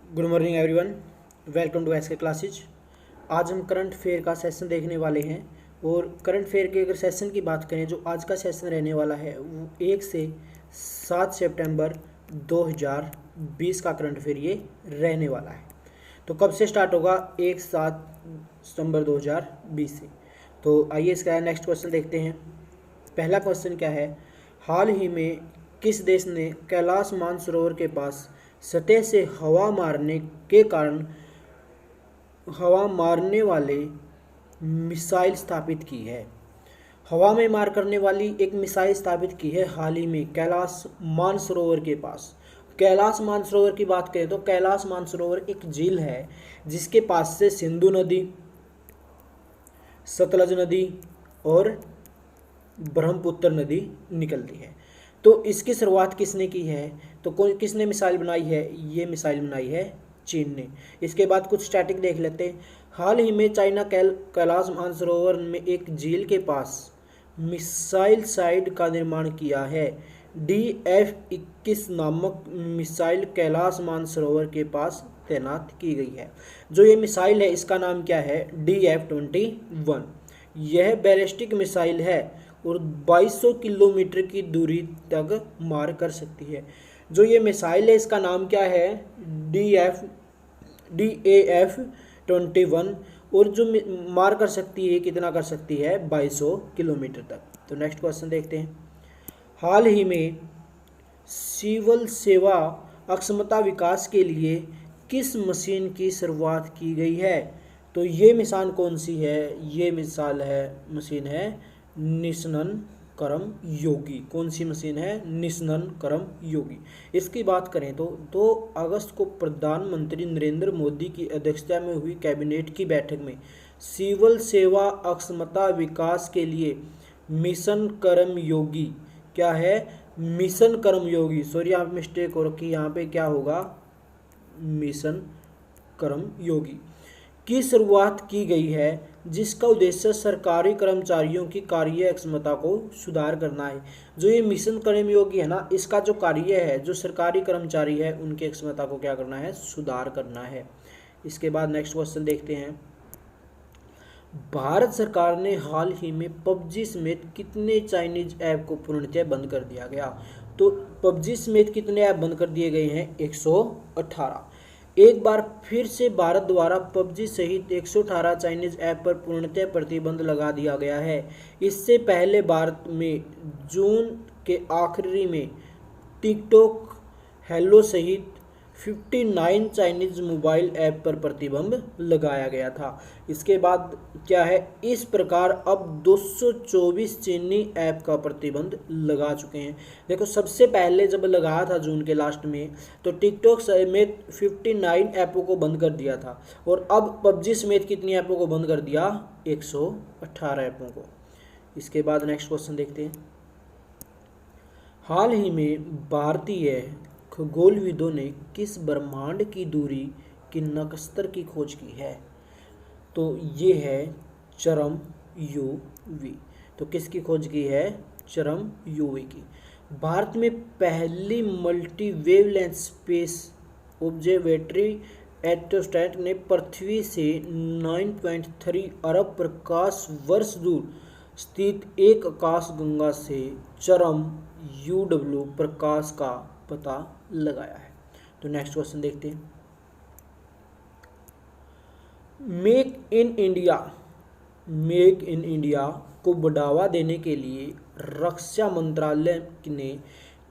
Good morning everyone, welcome to S K classes. आज हम current fair का session देखने वाले हैं। और करंट फेयर के अगर सेशन की बात करें, जो आज का सेशन रहने वाला है वो 1 से 7 सितंबर 2020 का करंट फेयर ये रहने वाला है। तो कब से स्टार्ट होगा? 1-7 सितंबर 2020 से। तो आइए इसका नेक्स्ट क्वेश्चन देखते हैं। पहला क्वेश्चन क्या है? हाल ही में किस देश ने कैलाश मानसरोवर के पास सतह से हवा मारने के कारण हवा मारने वाले मिसाइल स्थापित की है? हवा में मार करने वाली एक मिसाइल स्थापित की है हाल ही में कैलाश मानसरोवर के पास। कैलाश मानसरोवर की बात करें तो कैलाश मानसरोवर एक झील है जिसके पास से सिंधु नदी, सतलज नदी और ब्रह्मपुत्र नदी निकलती है। तो इसकी शुरुआत किसने की है? तो किसने मिसाइल बनाई है? ये मिसाइल बनाई है चीन ने। इसके बाद कुछ स्टैटिक देख लेते हैं। हाल ही में चाइना कैलाश मानसरोवर में एक झील के पास मिसाइल साइट का निर्माण किया है। DF-21 नामक मिसाइल कैलाश मानसरोवर के पास तैनात की गई है। जो ये मिसाइल है इसका नाम क्या है? DF-21। यह बैलिस्टिक मिसाइल है और 2200 किलोमीटर की दूरी तक मार कर सकती है। जो ये मिसाइल है इसका नाम क्या है? DAF-21। और जो मार कर सकती है, कितना कर सकती है? 2200 किलोमीटर तक। तो नेक्स्ट क्वेश्चन देखते हैं। हाल ही में सिविल सेवा अक्षमता विकास के लिए किस मशीन की शुरुआत की गई है? तो ये मिसाल कौन सी है? ये मशीन है निशनन करम योगी। कौन सी मशीन है? निशनन करम योगी। इसकी बात करें तो 2 अगस्त को प्रधानमंत्री नरेंद्र मोदी की अध्यक्षता में हुई कैबिनेट की बैठक में सिविल सेवा अक्षमता विकास के लिए मिशन कर्म योगी, क्या है? मिशन कर्म योगी, सॉरी यहाँ पे मिस्टेक हो रखी, यहाँ पे क्या होगा? मिशन कर्म योगी की शुरुआत की गई है, जिसका उद्देश्य सरकारी कर्मचारियों की कार्य क्षमता को सुधार करना है। जो ये मिशन कर्मयोगी है ना, इसका जो कार्य है, जो सरकारी कर्मचारी है उनकी क्षमता को क्या करना है? सुधार करना है। इसके बाद नेक्स्ट क्वेश्चन देखते हैं। भारत सरकार ने हाल ही में PUBG समेत कितने चाइनीज ऐप को पूर्णतः बंद कर दिया गया? तो PUBG समेत कितने ऐप बंद कर दिए गए हैं? 118। एक बार फिर से भारत द्वारा PUBG सहित 118 चाइनीज ऐप पर पूर्णतः प्रतिबंध लगा दिया गया है। इससे पहले भारत में जून के आखिरी में टिकटॉक, हेलो सहित 59 चाइनीज मोबाइल ऐप पर प्रतिबंध लगाया गया था। इसके बाद क्या है? इस प्रकार अब 224 चीनी ऐप का प्रतिबंध लगा चुके हैं। देखो, सबसे पहले जब लगाया था जून के लास्ट में, तो टिकटॉक समेत 59 ऐपों को बंद कर दिया था। और अब PUBG समेत कितनी ऐपों को बंद कर दिया? 118 ऐपों को। इसके बाद नेक्स्ट क्वेश्चन देखते हैं। हाल ही में भारतीय खगोलविदों ने किस ब्रह्मांड की दूरी की नक्षत्र की खोज की है? तो ये है चरम UV। तो किसकी खोज की है? चरम UV की। भारत में पहली multi wavelength space observatory AstroSat ने पृथ्वी से 9.3 अरब प्रकाश वर्ष दूर स्थित एक आकाशगंगा से चरम UW प्रकाश का पता लगाया है। तो नेक्स्ट क्वेश्चन देखते हैं। मेक इन इंडिया को बढ़ावा देने के लिए रक्षा मंत्रालय ने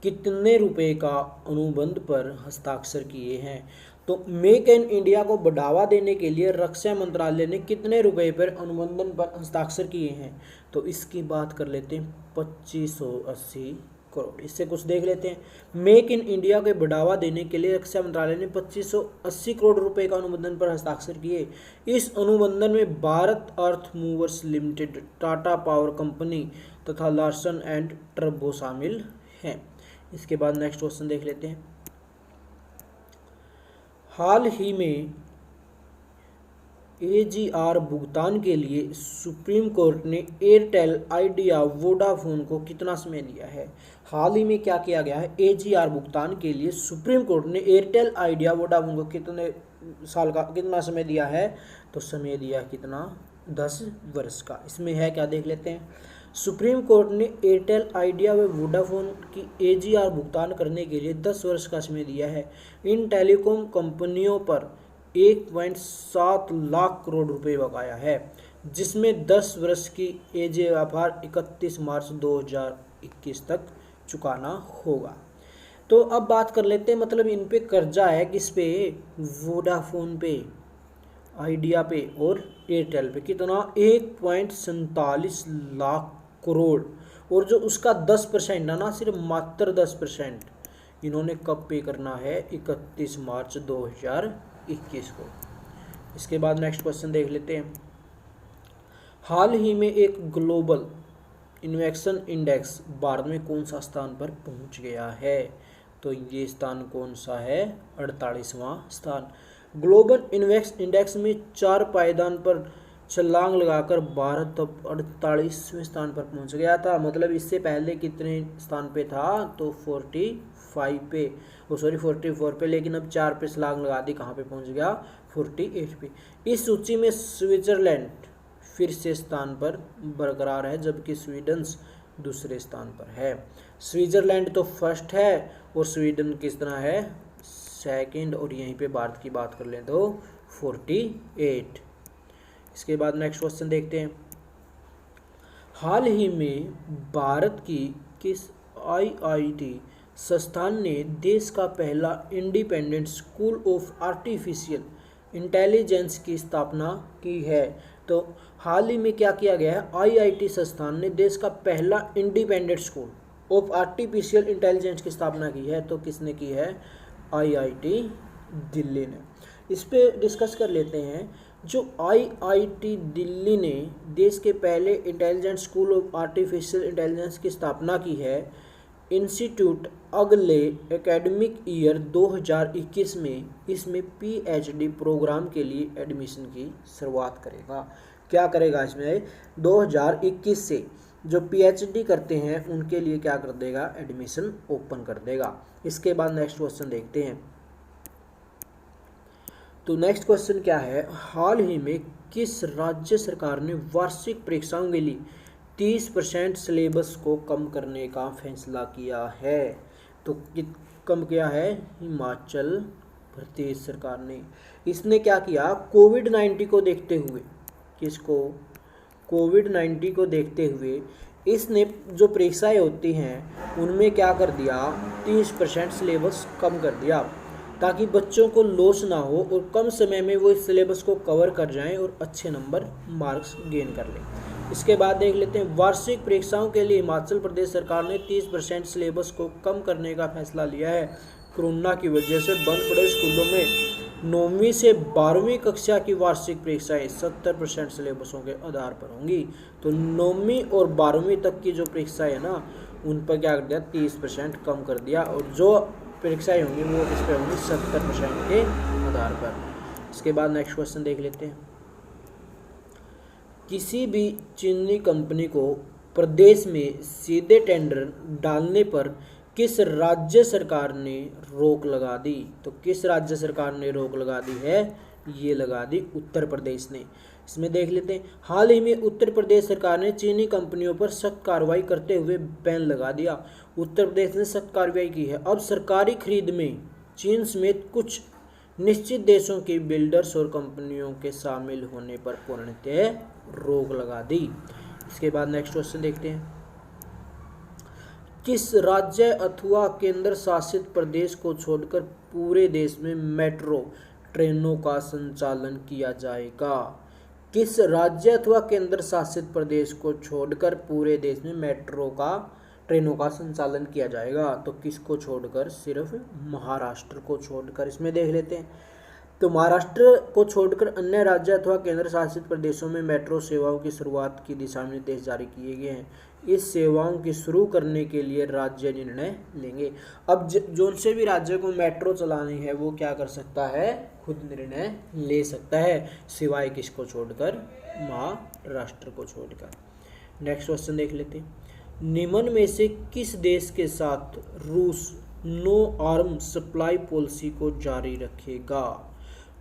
कितने रुपए का अनुबंध पर हस्ताक्षर किए हैं? तो मेक इन इंडिया को बढ़ावा देने के लिए रक्षा मंत्रालय ने कितने रुपए पर अनुबंध पर हस्ताक्षर किए हैं? तो इसकी बात कर लेते हैं। 2580 करोड़। इससे कुछ देख लेते हैं। मेक इन इंडिया को बढ़ावा देने के लिए रक्षा मंत्रालय ने 2580 करोड़ रुपए का अनुबंधन पर हस्ताक्षर किए। इस अनुबंधन में Bharat earth movers limited, Tata power company तथा लार्सन एंड टर्बो शामिल हैं। इसके बाद नेक्स्ट क्वेश्चन देख लेते हैं। हाल ही में AGR भुगतान के लिए सुप्रीम कोर्ट ने एयरटेल आइडिया वोडाफोन को कितना समय दिया है। हाल ही में क्या किया गया है, AGR भुगतान के लिए सुप्रीम कोर्ट ने एयरटेल आइडिया वोडाफोन को कितना समय दिया है, तो समय दिया कितना, 10 वर्ष का। इसमें है क्या देख लेते हैं। सुप्रीम कोर्ट ने एयरटेल आइडिया व वोडाफोन की AGR भुगतान करने के लिए 10 वर्ष का समय दिया है। इन टेलीकॉम कंपनियों पर 1.7 लाख करोड़ रुपए बकाया है, जिसमें 10 वर्ष की AGR 31 मार्च 2021 तक चुकाना होगा। तो अब बात कर लेते हैं, मतलब इन पे कर्जा है किस पे, वोडाफोन पे, आइडिया पे और एयरटेल पे। कितना, 1.47 लाख करोड़। और जो उसका 10% है ना, सिर्फ मात्र 10% इन्होंने कब पे करना है, 31 मार्च 2021 को। इसके बाद नेक्स्ट क्वेश्चन देख लेते हैं। हाल ही में एक ग्लोबल इन्वेक्शन इंडेक्स भारत में कौन सा स्थान पर पहुंच गया है, तो ये स्थान कौन सा है, 48वां स्थान। ग्लोबल इंडेक्स में 4 पायदान पर छलांग लगाकर भारत अब 48वें स्थान पर पहुंच गया था। मतलब इससे पहले कितने स्थान पे था, तो 45 पे, 44 पे, लेकिन अब 4 पे छलांग लगा दी, कहाँ पे पहुंच गया, 48 पे। इस सूची में स्विट्जरलैंड फिर से स्थान पर बरकरार है, जबकि स्वीडन दूसरे स्थान पर है। स्विट्जरलैंड तो फर्स्ट है और स्वीडन किस तरह है, सेकंड। और यहीं पे भारत की बात कर लें तो 48। इसके बाद नेक्स्ट क्वेश्चन देखते हैं। हाल ही में भारत की किस IIT संस्थान ने देश का पहला independent school of artificial intelligence की स्थापना की है, तो हाल ही में क्या किया गया है, IIT संस्थान ने देश का पहला independent school of artificial intelligence की स्थापना की है। तो किसने की है, IIT दिल्ली ने। इस पे डिस्कस कर लेते हैं। जो IIT दिल्ली ने देश के पहले intelligent school of artificial intelligence की स्थापना की है, इंस्टीट्यूट अगले एकेडमिक ईयर 2021 में इसमें PhD प्रोग्राम के लिए एडमिशन की शुरुआत करेगा। क्या करेगा, इसमें 2021 से जो PhD करते हैं उनके लिए क्या कर देगा, एडमिशन ओपन कर देगा। इसके बाद नेक्स्ट क्वेश्चन देखते हैं। तो नेक्स्ट क्वेश्चन क्या है, हाल ही में किस राज्य सरकार ने वार्षिक परीक्षाओं के लिए 30% सिलेबस को कम करने का फैसला किया है, तो कम किया है, हिमाचल प्रदेश सरकार ने। इसने क्या किया, कोविड-19 को देखते हुए, किसको, कोविड-19 को देखते हुए इसने जो परीक्षाएं होती हैं उनमें क्या कर दिया, 30% सिलेबस कम कर दिया, ताकि बच्चों को लॉस ना हो और कम समय में वो इस सिलेबस को कवर कर जाएं और अच्छे नंबर मार्क्स गेन कर लें। इसके बाद देख लेते हैं, वार्षिक परीक्षाओं के लिए हिमाचल प्रदेश सरकार ने 30% सिलेबस को कम करने का फैसला लिया है। कोरोना की वजह से बंद पड़े स्कूलों में 9वीं से 12वीं कक्षा की वार्षिक परीक्षाएं 70% सिलेबसों के आधार पर होंगी। तो 9वीं और 12वीं तक की जो परीक्षाएं है ना, उन पर क्या कर दिया, 30% कम कर दिया, और जो परीक्षाएं होंगी वो इस पर होंगी 70% के आधार पर। इसके बाद नेक्स्ट क्वेश्चन देख लेते हैं। किसी भी चीनी कंपनी को प्रदेश में सीधे टेंडर डालने पर किस राज्य सरकार ने रोक लगा दी, तो किस राज्य सरकार ने रोक लगा दी है, ये लगा दी उत्तर प्रदेश ने। इसमें देख लेते हैं, हाल ही में उत्तर प्रदेश सरकार ने चीनी कंपनियों पर सख्त कार्रवाई करते हुए बैन लगा दिया। उत्तर प्रदेश ने सख्त कार्रवाई की है। अब सरकारी खरीद में चीन समेत कुछ निश्चित देशों की बिल्डर्स और कंपनियों के शामिल होने पर पूर्णतः रोक लगा दी। इसके बाद नेक्स्ट क्वेश्चन देखते हैं। किस राज्य अथवा केंद्र शासित प्रदेश को छोड़कर पूरे देश में मेट्रो ट्रेनों का संचालन किया जाएगा? किस राज्य अथवा केंद्र शासित प्रदेश को छोड़कर पूरे देश में मेट्रो का ट्रेनों का संचालन किया जाएगा? तो किसको छोड़कर? सिर्फ महाराष्ट्र को छोड़कर। इसमें देख लेते हैं, तो महाराष्ट्र को छोड़कर अन्य राज्य अथवा केंद्र शासित प्रदेशों में मेट्रो सेवाओं की शुरुआत की दिशा में निर्देश जारी किए गए हैं। इस सेवाओं की शुरू करने के लिए राज्य निर्णय लेंगे। अब जो से भी राज्य को मेट्रो चलानी है वो क्या कर सकता है, खुद निर्णय ले सकता है, सिवाय किसको छोड़कर, महाराष्ट्र को छोड़कर। नेक्स्ट क्वेश्चन देख लेते हैं। निम्न में से किस देश के साथ रूस नो आर्म्स सप्लाई पॉलिसी को जारी रखेगा?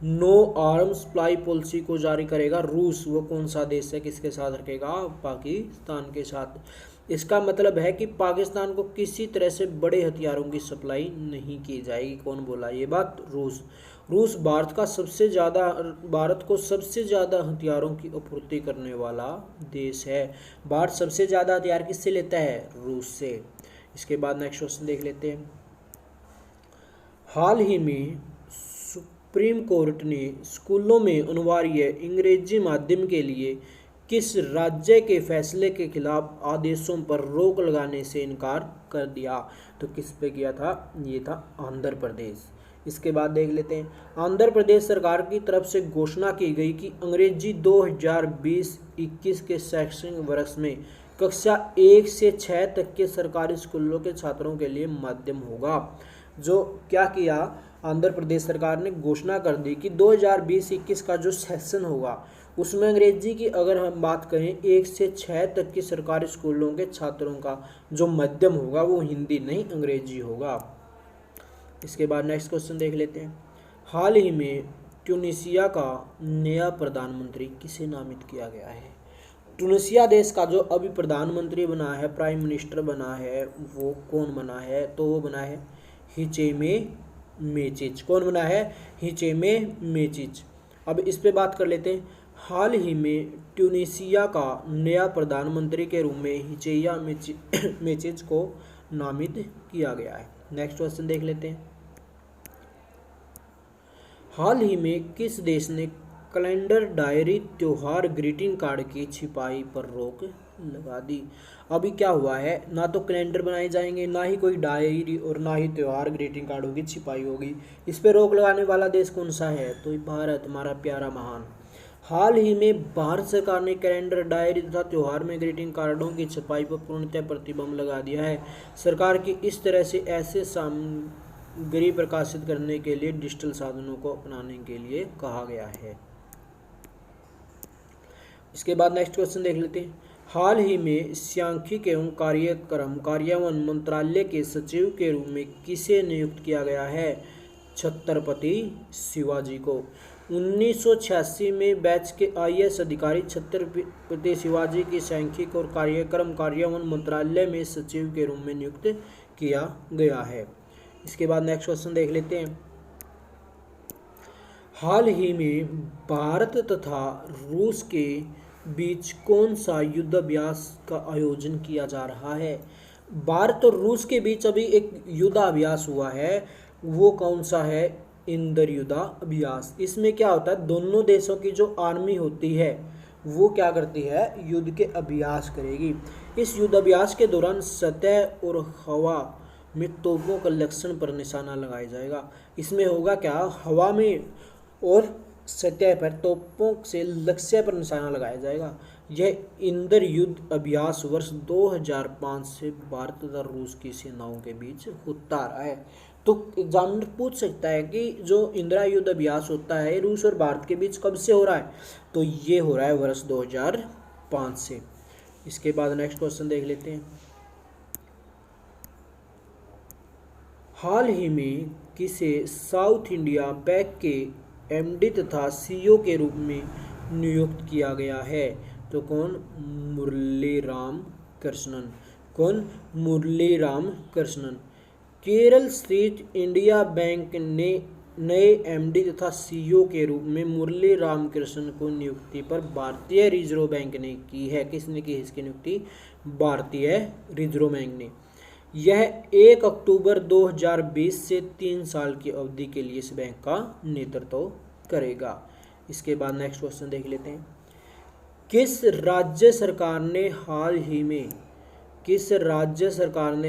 नो आर्म्स सप्लाई पॉलिसी को जारी करेगा रूस। वो कौन सा देश है, किसके साथ रखेगा? पाकिस्तान के साथ। इसका मतलब है कि पाकिस्तान को किसी तरह से बड़े हथियारों की सप्लाई नहीं की जाएगी। कौन बोला ये बात? रूस। रूस भारत को सबसे ज़्यादा हथियारों की आपूर्ति करने वाला देश है। भारत सबसे ज़्यादा हथियार किससे लेता है? रूस से। इसके बाद नेक्स्ट क्वेश्चन देख लेते हैं। हाल ही में सुप्रीम कोर्ट ने स्कूलों में अनिवार्य अंग्रेजी माध्यम के लिए किस राज्य के फैसले के खिलाफ आदेशों पर रोक लगाने से इनकार कर दिया? तो किस पे किया था? ये था आंध्र प्रदेश। इसके बाद देख लेते हैं। आंध्र प्रदेश सरकार की तरफ से घोषणा की गई कि अंग्रेजी 2020-21 के शैक्षणिक वर्ष में कक्षा 1 से 6 तक के सरकारी स्कूलों के छात्रों के लिए माध्यम होगा। जो क्या किया आंध्र प्रदेश सरकार ने, घोषणा कर दी कि 2020-21 का जो सेशन होगा उसमें अंग्रेजी की अगर हम बात करें 1 से 6 तक के सरकारी स्कूलों के छात्रों का जो माध्यम होगा वो हिंदी नहीं अंग्रेजी होगा। इसके बाद नेक्स्ट क्वेश्चन देख लेते हैं। हाल ही में ट्यूनीशिया का नया प्रधानमंत्री किसे नामित किया गया है? ट्यूनीशिया देश का जो अभी प्रधानमंत्री बना है, प्राइम मिनिस्टर बना है, वो कौन बना है? तो वो बना है हिचेमे मेचिच। कौन बना है? हिचेमे मेचिच। अब इस पे बात कर लेते हैं। हाल ही में ट्यूनीशिया का नया प्रधानमंत्री के रूप में हिचेया मेचिच को नामित किया गया है। नेक्स्ट क्वेश्चन देख लेते हैं। हाल ही में किस देश ने कैलेंडर, डायरी, त्योहार, ग्रीटिंग कार्ड की छिपाई पर रोक लगा दी? अभी क्या हुआ है, ना तो कैलेंडर बनाए जाएंगे, ना ही कोई डायरी और ना ही त्योहार, ग्रीटिंग कार्डों की छिपाई होगी। इस पे रोक लगाने वाला देश कौन सा है? तो भारत, हमारा प्यारा महान। हाल ही में भारत सरकार ने कैलेंडर, डायरी तथा त्योहार में ग्रीटिंग कार्डों की छपाई पर पूर्णतः प्रतिबंध लगा दिया है। सरकार की इस तरह से ऐसे सामग्री प्रकाशित करने के लिए डिजिटल साधनों को अपनाने के लिए कहा गया है। इसके बाद नेक्स्ट क्वेश्चन देख लेते हैं। हाल ही में सांख्यिकी एवं कार्यक्रम कार्यान्वयन मंत्रालय के सचिव के रूप में किसे नियुक्त किया गया है? छत्रपति शिवाजी को। 1986 में बैच के IAS अधिकारी छत्रपति शिवाजी की सांख्यिकी और कार्यक्रम कार्यान्वयन मंत्रालय में सचिव के रूप में नियुक्त किया गया है। इसके बाद नेक्स्ट क्वेश्चन देख लेते हैं। हाल ही में भारत तथा रूस के बीच कौन सा युद्धाभ्यास का आयोजन किया जा रहा है? भारत और रूस के बीच अभी एक युद्धाभ्यास हुआ है, वो कौन सा है? इंद्र युद्धाभ्यास। इसमें क्या होता है, दोनों देशों की जो आर्मी होती है वो क्या करती है? युद्ध के अभ्यास करेगी। इस युद्धाभ्यास के दौरान सतह और हवा में तोपों का लक्षण पर निशाना लगाया जाएगा। इसमें होगा क्या, हवा में और सतह पर तोपों से लक्ष्य पर निशाना लगाया जाएगा। यह इंद्र युद्ध अभ्यास वर्ष 2005 से भारत तथा रूस की सेनाओं के बीच होता रहा है। तो एग्जामिनर पूछ सकता है कि जो इंदिरा युद्ध अभ्यास होता है रूस और भारत के बीच कब से हो रहा है? तो ये हो रहा है वर्ष 2005 से। इसके बाद नेक्स्ट क्वेश्चन देख लेते हैं। हाल ही में किसे साउथ इंडिया बैंक के MD तथा CEO के रूप में नियुक्त किया गया है? तो कौन? मुरलीराम कृष्णन। कौन? मुरलीराम कृष्णन। केरल स्थित इंडिया बैंक ने नए MD तथा CEO के रूप में मुरली रामकृष्णन को नियुक्ति पर भारतीय रिजर्व बैंक ने की है। किसने की इसकी नियुक्ति? भारतीय रिजर्व बैंक ने। यह 1 अक्टूबर 2020 से 3 साल की अवधि के लिए इस बैंक का नेतृत्व करेगा। इसके बाद नेक्स्ट क्वेश्चन देख लेते हैं। किस राज्य सरकार ने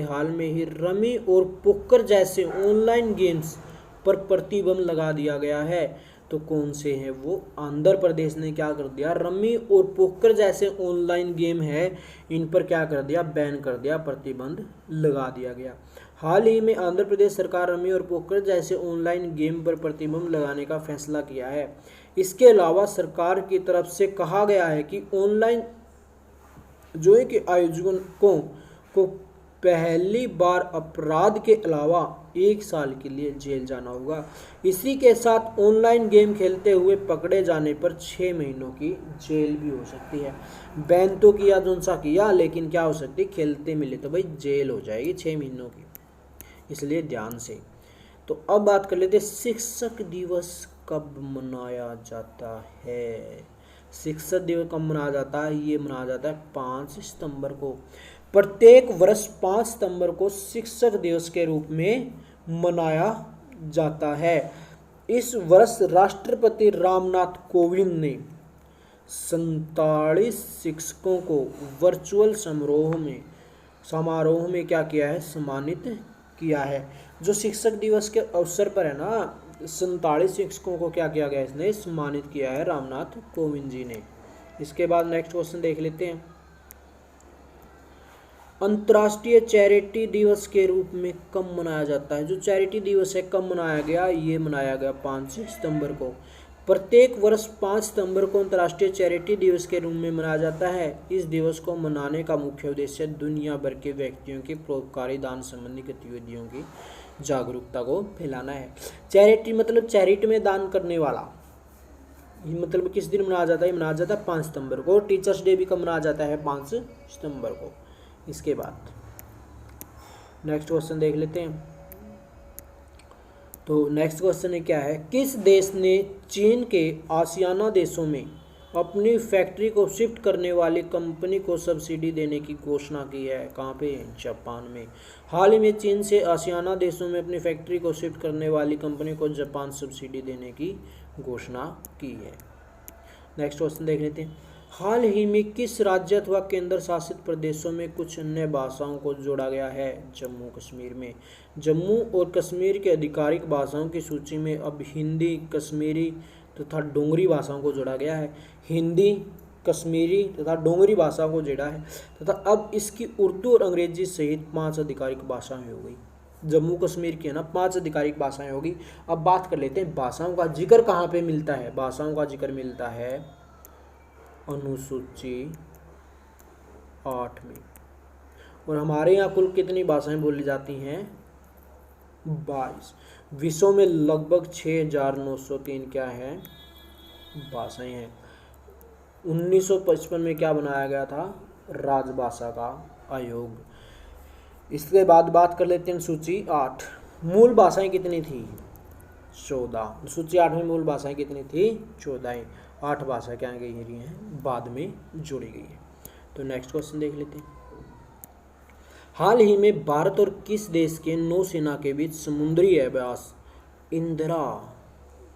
हाल में ही रमी और पोकर जैसे ऑनलाइन गेम्स पर प्रतिबंध लगा दिया गया है? तो कौन से हैं वो? आंध्र प्रदेश ने क्या कर दिया, रम्मी और पोकर जैसे ऑनलाइन गेम है इन पर क्या कर दिया, बैन कर दिया, प्रतिबंध लगा दिया गया। हाल ही में आंध्र प्रदेश सरकार रम्मी और पोकर जैसे ऑनलाइन गेम पर प्रतिबंध लगाने का फैसला किया है। इसके अलावा सरकार की तरफ से कहा गया है कि ऑनलाइन जुए के आयोजकों को पहली बार अपराध के अलावा 1 साल के लिए जेल जाना होगा। इसी के साथ ऑनलाइन गेम खेलते हुए पकड़े जाने पर 6 महीनों की जेल भी हो सकती है। बैन तो किया जोन सा किया, लेकिन क्या हो सकती है, खेलते मिले तो भाई जेल हो जाएगी 6 महीनों की, इसलिए ध्यान से। तो अब बात कर लेते हैं शिक्षक दिवस कब मनाया जाता है। शिक्षक दिवस कब मनाया जाता है? ये मनाया जाता है 5 सितंबर को। प्रत्येक वर्ष 5 सितंबर को शिक्षक दिवस के रूप में मनाया जाता है। इस वर्ष राष्ट्रपति रामनाथ कोविंद ने 47 शिक्षकों को वर्चुअल समारोह में क्या किया है, सम्मानित किया है। जो शिक्षक दिवस के अवसर पर है ना, 47 शिक्षकों को क्या किया गया, इसने सम्मानित किया है रामनाथ कोविंद जी ने। इसके बाद नेक्स्ट क्वेश्चन देख लेते हैं। अंतर्राष्ट्रीय चैरिटी दिवस के रूप में कब मनाया जाता है? जो चैरिटी दिवस है कब मनाया गया? ये मनाया गया 5 सितंबर को। प्रत्येक वर्ष 5 सितंबर को अंतर्राष्ट्रीय चैरिटी दिवस के रूप में मनाया जाता है। इस दिवस को मनाने का मुख्य उद्देश्य दुनिया भर के व्यक्तियों की परोपकारी दान संबंधी गतिविधियों की जागरूकता को फैलाना है। चैरिटी मतलब चैरिटी में दान करने वाला, ये मतलब किस दिन मनाया जाता है? मनाया जाता है 5 सितंबर को। टीचर्स डे भी कब मनाया जाता है? 5 सितंबर को। इसके बाद नेक्स्ट क्वेश्चन देख लेते हैं। तो नेक्स्ट क्वेश्चन है क्या है, किस देश ने चीन के आसियाना देशों में अपनी फैक्ट्री को शिफ्ट करने वाली कंपनी को सब्सिडी देने की घोषणा की है? कहाँ पे? जापान में। हाल ही में चीन से आसियाना देशों में अपनी फैक्ट्री को शिफ्ट करने वाली कंपनी को जापान सब्सिडी देने की घोषणा की है। नेक्स्ट क्वेश्चन देख लेते हैं। हाल ही में किस राज्य अथवा केंद्र शासित प्रदेशों में कुछ अन्य भाषाओं को जोड़ा गया है? जम्मू कश्मीर में। जम्मू और कश्मीर की आधिकारिक भाषाओं की सूची में अब हिंदी, कश्मीरी तथा डोगरी भाषाओं को जोड़ा गया है। हिंदी, कश्मीरी तथा डोगरी भाषा को जोड़ा है तथा अब इसकी उर्दू और अंग्रेजी सहित 5 आधिकारिक भाषाएं हो गई। जम्मू कश्मीर की है ना 5 आधिकारिक भाषाएं होगी। अब बात कर लेते हैं भाषाओं का जिक्र कहाँ पे मिलता है। भाषाओं का जिक्र मिलता है अनुसूची 8 में। और हमारे यहाँ कुल कितनी भाषाएं बोली जाती हैं? 22। विश्व में लगभग 6903 क्या है, भाषाएं हैं। 1955 में क्या बनाया गया था? राजभाषा का आयोग। इसके बाद बात कर लेते हैं सूची 8। मूल भाषाएं कितनी थी? 14। सूची 8 में मूल भाषाएं कितनी थी? 14। 8 भाषा क्या गई हैं, बाद में जोड़ी गई है। तो नेक्स्ट क्वेश्चन देख लेते हैं। हाल ही में भारत और किस देश के नौसेना के बीच समुद्री अभ्यास इंदिरा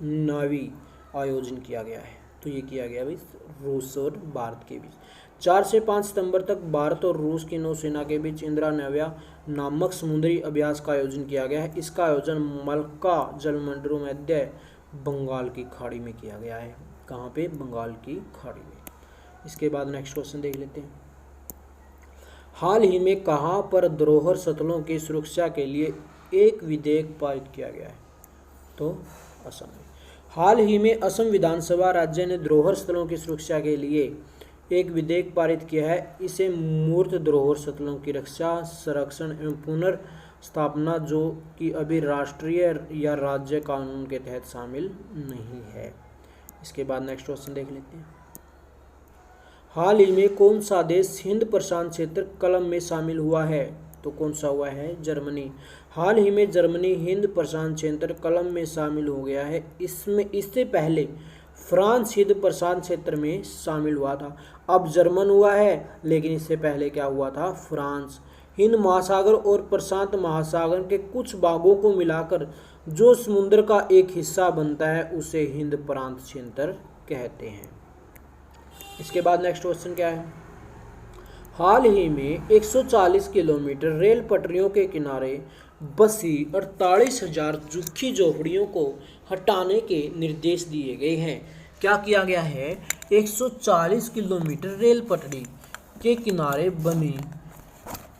नावी आयोजन किया गया है? तो ये किया गया भाई रूस और भारत के बीच। 4 से 5 सितंबर तक भारत और रूस की नौसेना के बीच इंदिरा नाव्या नामक समुद्री अभ्यास का आयोजन किया गया है। इसका आयोजन मलक्का जलमंडलों मध्य बंगाल की खाड़ी में किया गया है। कहाँ पे? बंगाल की खाड़ी में। इसके बाद नेक्स्ट क्वेश्चन देख लेते हैं। हाल ही में कहाँ पर धरोहर स्थलों की सुरक्षा के लिए एक विधेयक पारित किया गया है? तो असम में। हाल ही में असम विधानसभा राज्य ने धरोहर स्थलों की सुरक्षा के लिए एक विधेयक पारित किया है। इसे मूर्त धरोहर स्थलों की रक्षा, संरक्षण एवं पुनर्स्थापना जो कि अभी राष्ट्रीय या राज्य कानून के तहत शामिल नहीं है। इसके बाद नेक्स्ट क्वेश्चन देख लेते हैं। हाल ही में कौन सा देश हिंद प्रशांत क्षेत्र क्लब में शामिल हुआ है? तो कौन सा हुआ है? जर्मनी। हाल ही में जर्मनी हिंद प्रशांत क्षेत्र क्लब में शामिल हो गया है। इससे पहले फ्रांस हिंद प्रशांत क्षेत्र में शामिल हुआ था। अब जर्मन हुआ है, लेकिन इससे पहले क्या हुआ था? फ्रांस। हिंद महासागर और प्रशांत महासागर के कुछ भागों को मिलाकर जो समुद्र का एक हिस्सा बनता है उसे हिंद प्रांत क्षेत्र कहते हैं। इसके बाद नेक्स्ट क्वेश्चन क्या है? हाल ही में 140 किलोमीटर रेल पटरियों के किनारे बसी 48,000 झुग्गी झोपड़ियों को हटाने के निर्देश दिए गए हैं। क्या किया गया है? 140 किलोमीटर रेल पटरी के किनारे बने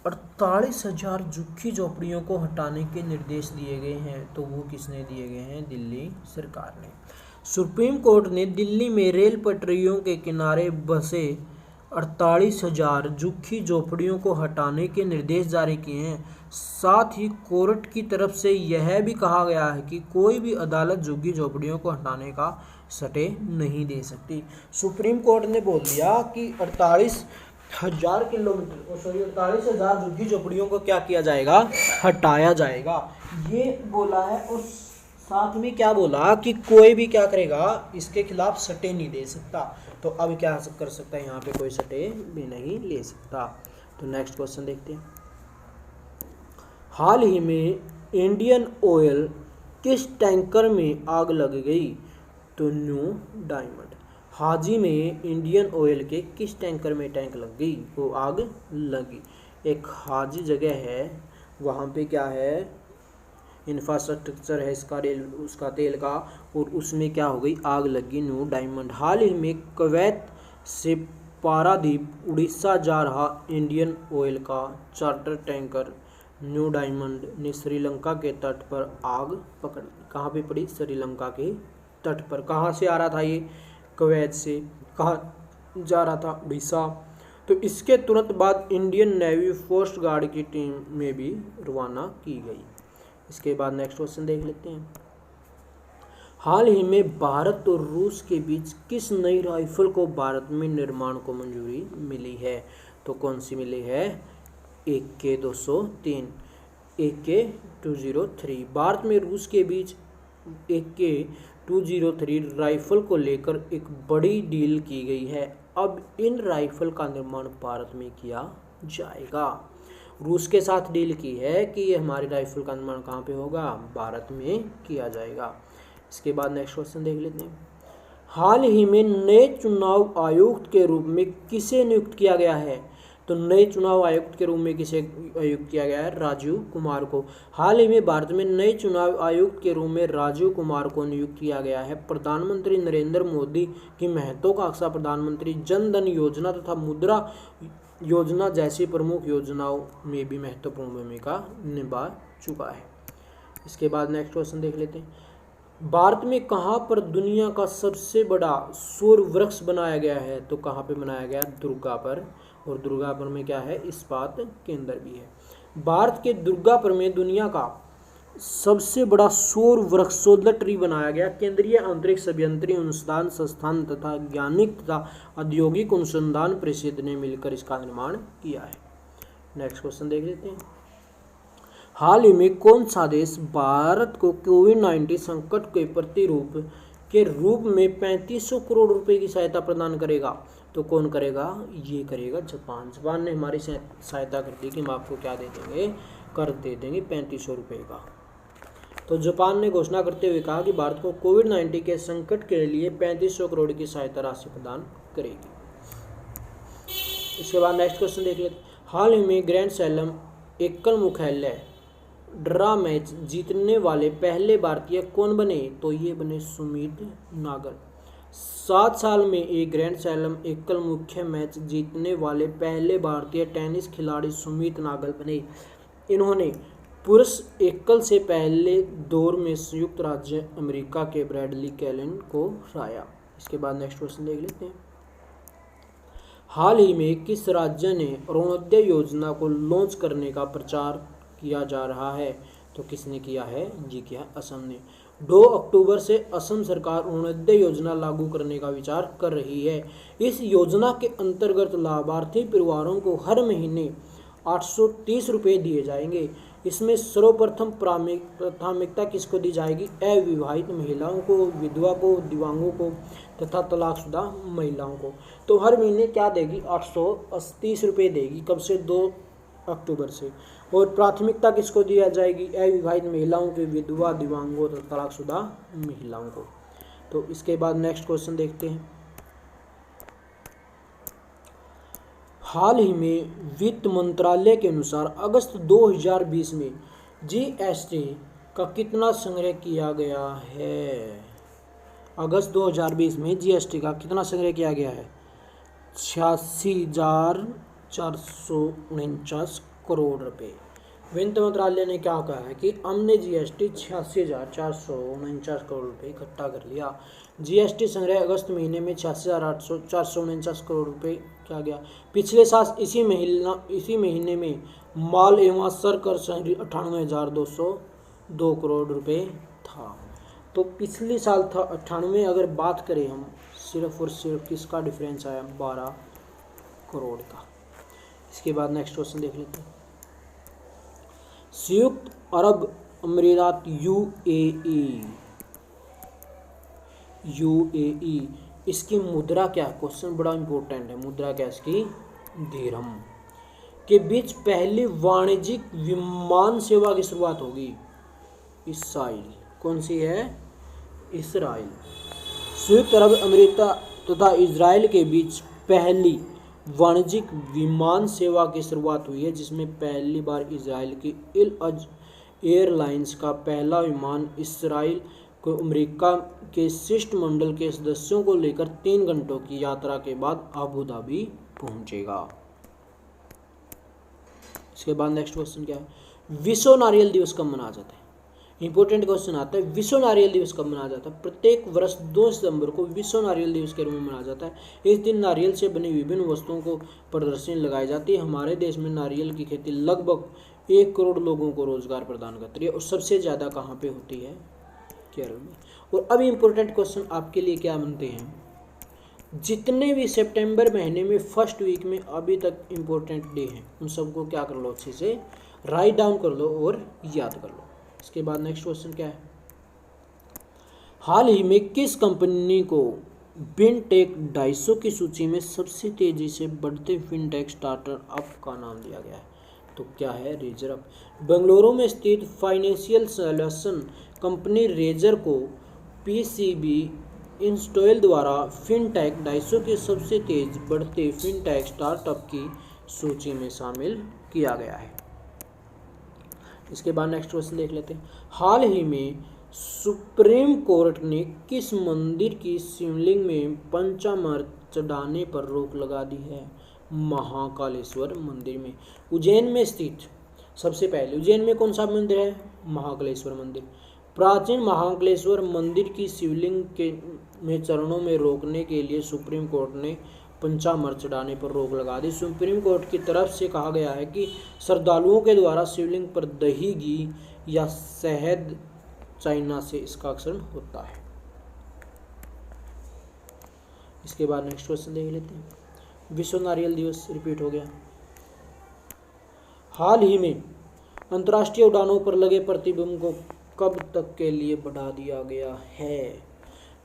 48,000 झुग्गी झोपड़ियों को हटाने के निर्देश दिए गए हैं। तो वो किसने दिए गए हैं? दिल्ली सरकार ने। सुप्रीम कोर्ट ने दिल्ली में रेल पटरियों के किनारे बसे 48,000 झुग्गी झोपड़ियों को हटाने के निर्देश जारी किए हैं। साथ ही कोर्ट की तरफ से यह भी कहा गया है कि कोई भी अदालत झुग्गी झोपड़ियों को हटाने का स्टे नहीं दे सकती। सुप्रीम कोर्ट ने बोल दिया कि 48,000 झुग्गी झोपड़ियों को क्या किया जाएगा? हटाया जाएगा, ये बोला है। और साथ में क्या बोला कि कोई भी क्या करेगा? इसके खिलाफ स्टे नहीं दे सकता। तो अब क्या कर सकता है? यहाँ पे कोई स्टे भी नहीं ले सकता। तो नेक्स्ट क्वेश्चन देखते हैं। हाल ही में इंडियन ऑयल किस टैंकर में आग लग गई? तो न्यू डायमंड। हाजी में इंडियन ऑयल के किस टैंकर में टैंक लग गई? वो आग लगी। एक हाजी जगह है, वहाँ पे क्या है? इंफ्रास्ट्रक्चर है इसका, रेल उसका तेल का, और उसमें क्या हो गई? आग लगी। New diamond. हाल ही में कुवैत से पारादीप उड़ीसा जा रहा इंडियन ऑयल का चार्टर टैंकर न्यू डायमंड ने श्रीलंका के तट पर आग पकड़ ली। कहाँ पे पड़ी? श्रीलंका के तट पर। कहाँ से आ रहा था ये? कुवैत से। कहाँ जा रहा था? उड़ीसा। तो इसके तुरंत बाद इंडियन नेवी कोस्ट गार्ड की टीम में भी रवाना की गई। इसके बाद नेक्स्ट क्वेश्चन देख लेते हैं। हाल ही में भारत और रूस के बीच किस नई राइफल को भारत में निर्माण को मंजूरी मिली है? तो कौन सी मिली है? AK-203, AK-203। भारत में रूस के बीच AK-203 राइफल को लेकर एक बड़ी डील की गई है। अब इन राइफल का निर्माण भारत में किया जाएगा। रूस के साथ डील की है कि ये हमारी राइफल का निर्माण कहाँ पे होगा? भारत में किया जाएगा। इसके बाद नेक्स्ट क्वेश्चन देख लेते हैं। हाल ही में नए चुनाव आयुक्त के रूप में किसे नियुक्त किया गया है? तो नए चुनाव आयुक्त के रूप में किसे नियुक्त किया गया है? राजीव कुमार को। हाल ही में भारत में नए चुनाव आयुक्त के रूप में राजीव कुमार को नियुक्त किया गया है। प्रधानमंत्री नरेंद्र मोदी की महत्वाकांक्षा प्रधानमंत्री जन धन योजना तथा मुद्रा योजना जैसी प्रमुख योजनाओं में भी महत्वपूर्ण भूमिका निभा चुका है। इसके बाद नेक्स्ट क्वेश्चन देख लेते हैं। भारत में कहाँ पर दुनिया का सबसे बड़ा सौर वृक्ष बनाया गया है? तो कहाँ पे बनाया गया? दुर्गापुर। और दुर्गापुर में क्या है? इस्पात केंद्र भी है। भारत के दुर्गापुर में दुनिया का सबसे बड़ा सौर वृक्ष सोलर ट्री बनाया गया। केंद्रीय अंतरिक्ष अभियंत्रण अनुसंधान संस्थान तथा वैज्ञानिक तथा औद्योगिक अनुसंधान परिषद ने मिलकर इसका निर्माण किया है। नेक्स्ट क्वेश्चन देख लेते हैं। हाल ही में कौन सा देश भारत को कोविड-19 संकट के प्रतिरूप के रूप में 3500 करोड़ रुपए की सहायता प्रदान करेगा? तो कौन करेगा? ये करेगा जापान। जापान ने हमारी सहायता कर दी कि हम आपको क्या दे देंगे? कर दे देंगे 3500 रुपये का। तो जापान ने घोषणा करते हुए कहा कि भारत को कोविड-19 के संकट के लिए 3500 करोड़ की सहायता राशि प्रदान करेगी। इसके बाद नेक्स्ट क्वेश्चन देख लेते। हाल ही में ग्रैंड स्लैम एकल मुख्यालय ड्रा मैच जीतने वाले पहले भारतीय कौन बने? तो ये बने सुमित नागल। 7 साल में एक ग्रैंड स्लैम एकल मुख्य मैच जीतने वाले पहले भारतीय टेनिस खिलाड़ी सुमित नागल बने। इन्होंने पुरुष एकल से पहले दौर में संयुक्त राज्य अमेरिका के ब्रैडली कैलिन को हराया। इसके बाद नेक्स्ट क्वेश्चन देख लेते हैं। हाल ही में किस राज्य ने अरुणोदय योजना को लॉन्च करने का प्रचार किया जा रहा है? तो किसने किया है? जी किया असम ने। 2 अक्टूबर से असम सरकार अरुणोदय योजना लागू करने का विचार कर रही है। इस योजना के अंतर्गत लाभार्थी परिवारों को हर महीने 830 रुपये दिए जाएंगे। इसमें सर्वप्रथम प्राथमिकता किसको दी जाएगी? अविवाहित महिलाओं को, विधवा को, दिव्यांगों को तथा तलाकशुदा महिलाओं को। तो हर महीने क्या देगी? 830 रुपये देगी। कब से? 2 अक्टूबर से। और प्राथमिकता किसको दिया जाएगी? अविवाहित महिलाओं के, विधवा, दिव्यांगों तथा तलाकशुदा महिलाओं को। तो इसके बाद नेक्स्ट क्वेश्चन देखते हैं। हाल ही में वित्त मंत्रालय के अनुसार अगस्त 2020 में GST का कितना संग्रह किया गया है? अगस्त 2020 में जीएसटी का कितना संग्रह किया गया है? 86,449 करोड़ रुपए। वित्त मंत्रालय ने क्या कहा है कि हमने जीएसटी 86,449 करोड़ रुपए इकट्ठा कर लिया। जीएसटी संग्रह अगस्त महीने में 86,449 करोड़ रुपए किया गया। पिछले साल इसी महीने में माल एवं सरकर संग्रह 98,202 करोड़ रुपए था। तो पिछले साल था 98, अगर बात करें हम सिर्फ और सिर्फ किसका डिफरेंस आया? 12 करोड़ का। इसके बाद नेक्स्ट क्वेश्चन देख लेते हैं। संयुक्त अरब अमीरात यूएई इसकी मुद्रा क्या है? क्वेश्चन बड़ा इंपॉर्टेंट है। मुद्रा क्या है इसकी? दिरहम। के बीच पहली वाणिज्यिक विमान सेवा की शुरुआत होगी। इसराइल। कौन सी है? इसराइल। संयुक्त अरब अमीरात तथा इजराइल के बीच पहली वाणिज्यिक विमान सेवा की शुरुआत हुई है, जिसमें पहली बार इजराइल की अल एयरलाइंस का पहला विमान इसराइल को अमेरिका के शिष्टमंडल के सदस्यों को लेकर 3 घंटों की यात्रा के बाद अबू धाबी पहुंचेगा। इसके बाद नेक्स्ट क्वेश्चन क्या है? विश्व नारियल दिवस कब मनाया जाता है? इंपॉर्टेंट क्वेश्चन आता है। विश्व नारियल दिवस कब मनाया जाता है? प्रत्येक वर्ष 2 सितंबर को विश्व नारियल दिवस के रूप में मनाया जाता है। इस दिन नारियल से बनी विभिन्न वस्तुओं को प्रदर्शनी लगाई जाती है। हमारे देश में नारियल की खेती लगभग 1 करोड़ लोगों को रोजगार प्रदान करती है और सबसे ज़्यादा कहाँ पे होती है? केरल में। और अभी इंपॉर्टेंट क्वेश्चन आपके लिए क्या बनते हैं? जितने भी सितंबर महीने में फर्स्ट वीक में अभी तक इम्पोर्टेंट डे हैं, उन सबको क्या कर लो? अच्छे से राइट डाउन कर लो और याद कर लो। इसके बाद नेक्स्ट क्वेश्चन क्या है? हाल ही में किस कंपनी को फिनटेक 250 की सूची में सबसे तेजी से बढ़ते फिनटेक स्टार्टअप का नाम दिया गया है? तो क्या है? Razor up. बेंगलुरु में स्थित फाइनेंशियल सॉल्यूशन कंपनी रेजर को पीसीबी इंस्टॉल द्वारा फिनटेक 250 के सबसे तेज बढ़ते फिनटेक स्टार्टअप की सूची में शामिल किया गया है। इसके बाद नेक्स्ट क्वेश्चन देख लेते हैं। हाल ही में सुप्रीम कोर्ट ने किस मंदिर की शिवलिंग में पंचामृत चढ़ाने पर रोक लगा दी है? महाकालेश्वर मंदिर में, उज्जैन में स्थित। सबसे पहले उज्जैन में कौन सा मंदिर है? महाकालेश्वर मंदिर। प्राचीन महाकालेश्वर मंदिर की शिवलिंग के में चरणों में रोकने के लिए सुप्रीम कोर्ट ने पंचामृत चढ़ाने पर रोक लगा दी। सुप्रीम कोर्ट की तरफ से कहा गया है कि श्रद्धालुओं के द्वारा शिवलिंग पर दही, घी या शहद चाइना से इसका अक्सर होता है। इसके बाद नेक्स्ट क्वेश्चन देख लेते हैं। विश्व नारियल दिवस रिपीट हो गया। हाल ही में अंतर्राष्ट्रीय उड़ानों पर लगे प्रतिबंध को कब तक के लिए बढ़ा दिया गया है?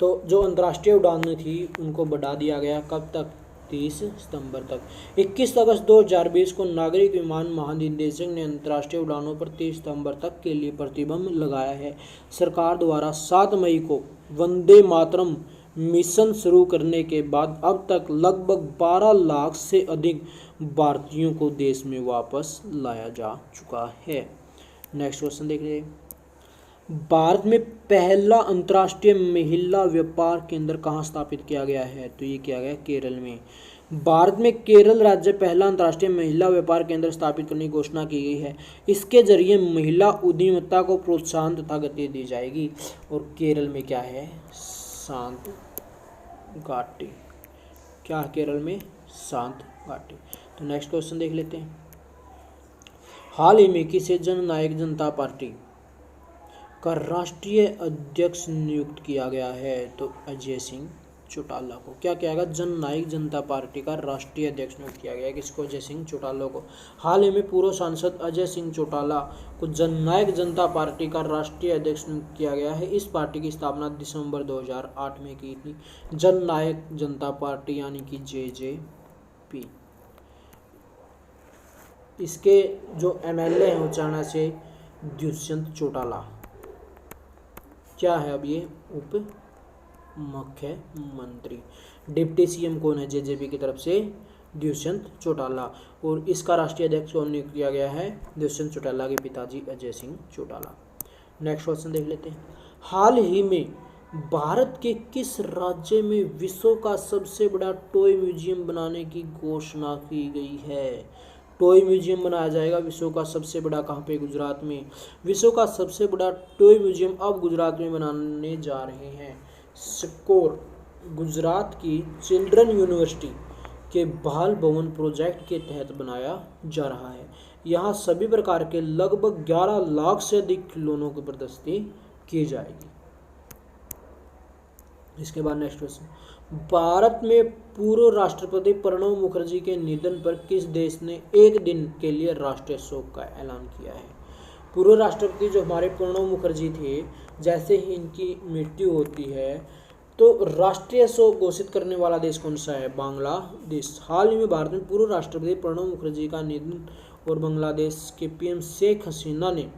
तो जो अंतर्राष्ट्रीय उड़ानें थी उनको बढ़ा दिया गया कब तक? 30 सितंबर तक। 21 अगस्त 2020 को नागरिक विमान महानिदेशक ने अंतर्राष्ट्रीय उड़ानों पर 30 सितंबर तक के लिए प्रतिबंध लगाया है। सरकार द्वारा 7 मई को वंदे मातरम मिशन शुरू करने के बाद अब तक लगभग 12 लाख से अधिक भारतीयों को देश में वापस लाया जा चुका है। नेक्स्ट क्वेश्चन देख रहे हैं। भारत में पहला अंतर्राष्ट्रीय महिला व्यापार केंद्र कहाँ स्थापित किया गया है? तो ये किया गया केरल में। भारत में केरल राज्य पहला अंतर्राष्ट्रीय महिला व्यापार केंद्र स्थापित करने की घोषणा की गई है। इसके जरिए महिला उद्यमिता को प्रोत्साहन तथा गति दी जाएगी। और केरल में क्या है? शांत घाटी। क्या है केरल में? शांत घाटी। तो नेक्स्ट क्वेश्चन देख लेते हैं। हाल ही में किसे जननायक जनता पार्टी का राष्ट्रीय अध्यक्ष नियुक्त किया गया है? तो अजय सिंह चौटाला को। क्या किया गया? जननायक जनता पार्टी का राष्ट्रीय अध्यक्ष नियुक्त किया गया। किसको? अजय सिंह चौटाला को। हाल ही में पूर्व सांसद अजय सिंह चौटाला को जननायक जनता पार्टी का राष्ट्रीय अध्यक्ष नियुक्त किया गया है। इस पार्टी की स्थापना दिसंबर 2008 में की थी। जननायक जनता पार्टी यानी कि जेजेपी। इसके जो एमएलए हैं उचाना से दुष्यंत चौटाला। क्या है अब ये? उप मुख्यमंत्री। डिप्टी सीएम कौन है? जेजेपी की तरफ से दुष्यंत चौटाला। और इसका राष्ट्रीय अध्यक्ष कौन नियुक्त किया गया है? दुष्यंत चौटाला के पिताजी अजय सिंह चौटाला। नेक्स्ट क्वेश्चन देख लेते हैं। हाल ही में भारत के किस राज्य में विश्व का सबसे बड़ा टॉय म्यूजियम बनाने की घोषणा की गई है? टॉय म्यूजियम बनाया जाएगा विश्व का सबसे बड़ा, कहाँ पे? गुजरात में। विश्व का सबसे बड़ा टॉय म्यूजियम अब गुजरात में बनाने जा रहे हैं। स्कोर गुजरात की चिल्ड्रन यूनिवर्सिटी के बाल भवन प्रोजेक्ट के तहत बनाया जा रहा है। यहाँ सभी प्रकार के लगभग 11 लाख से अधिक खिलौनों की प्रदर्शनी की जाएगी। इसके बाद नेक्स्ट क्वेश्चन, भारत में पूर्व राष्ट्रपति प्रणब मुखर्जी के निधन पर किस देश ने एक दिन के लिए राष्ट्रीय शोक का ऐलान किया है? पूर्व राष्ट्रपति जो हमारे प्रणब मुखर्जी थे, जैसे ही इनकी मृत्यु होती है तो राष्ट्रीय शोक घोषित करने वाला देश कौन सा है? बांग्लादेश। हाल ही में भारत में पूर्व राष्ट्रपति प्रणब मुखर्जी का निधन और बांग्लादेश के पीएम शेख हसीना ने